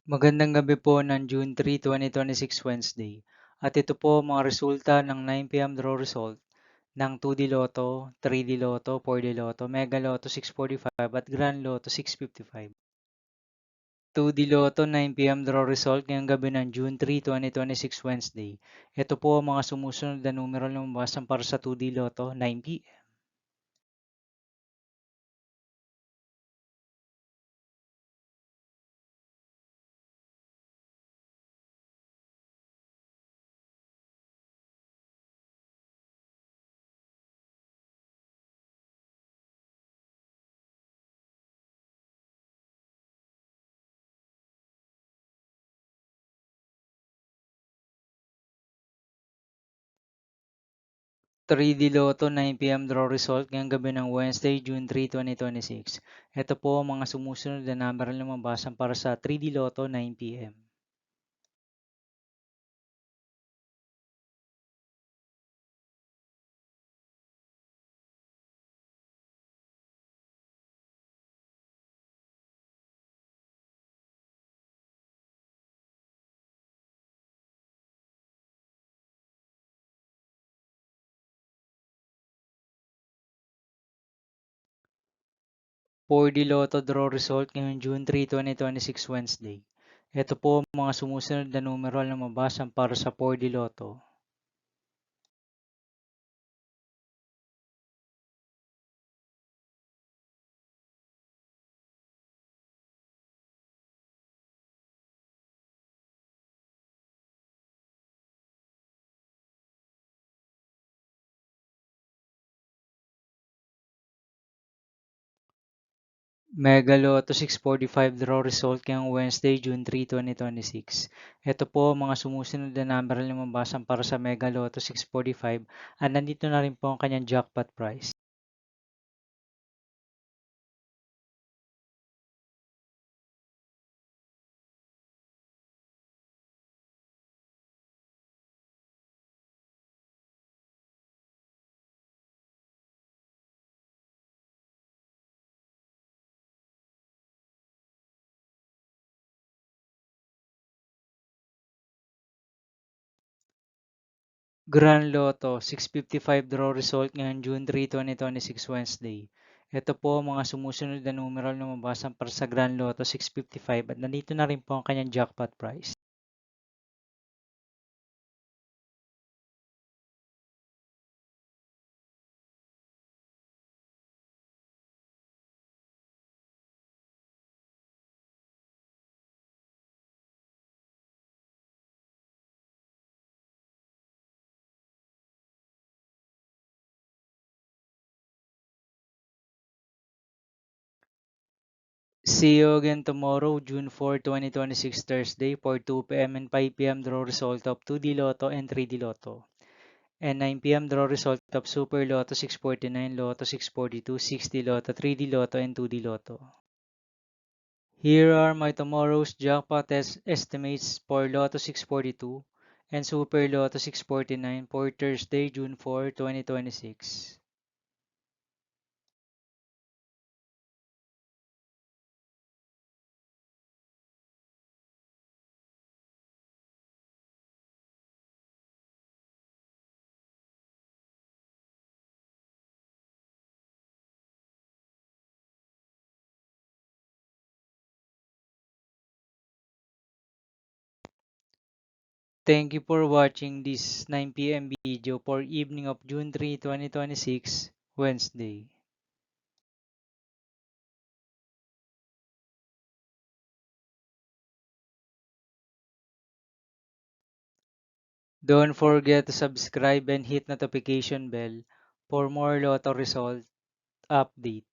Magandang gabi po ng June 3, 2026 Wednesday. At ito po ang mga resulta ng 9 p.m. draw result ng 2D Lotto, 3D Lotto, 4D Lotto, Mega Lotto 645 at Grand Lotto 655. 2D Lotto 9 p.m. draw result ngayong gabi ng June 3, 2026 Wednesday. Ito po ang mga sumusunod na numero na lumabasan para sa 2D Lotto 9 p.m. 3D Lotto 9 p.m. draw result ngayong gabi ng Wednesday, June 3, 2026. Ito po ang mga sumusunod na number na lumabasan para sa 3D Lotto 9 p.m. For the Lotto draw result ngayong June 3, 2026 Wednesday. Ito po ang mga sumusunod na numero na lumabasan para sa 4D Lotto. Mega Lotto 645 draw result ngayong Wednesday, June 3, 2026. Ito po ang mga sumusunod na number na lumabasan para sa Mega Lotto 645 at nandito na rin po ang kanyang jackpot price. Grand Lotto 655 draw result ngayong June 3, 2026 Wednesday. Ito po ang mga sumusunod na numero na lumabasan para sa Grand Lotto 655 at nandito na rin po ang kanyang jackpot price. See you again tomorrow, June 4, 2026 Thursday for 2 p.m. and 5 p.m. draw result of 2D Lotto and 3D Lotto. And 9 p.m. draw result of Super Lotto 649, Lotto 642, 60 Lotto, 3D Lotto, and 2D Lotto. Here are my tomorrow's jackpot estimates for Lotto 642 and Super Lotto 649 for Thursday, June 4, 2026. Thank you for watching this 9 p.m. video for evening of June 3, 2026, Wednesday. Don't forget to subscribe and hit notification bell for more Lotto result update.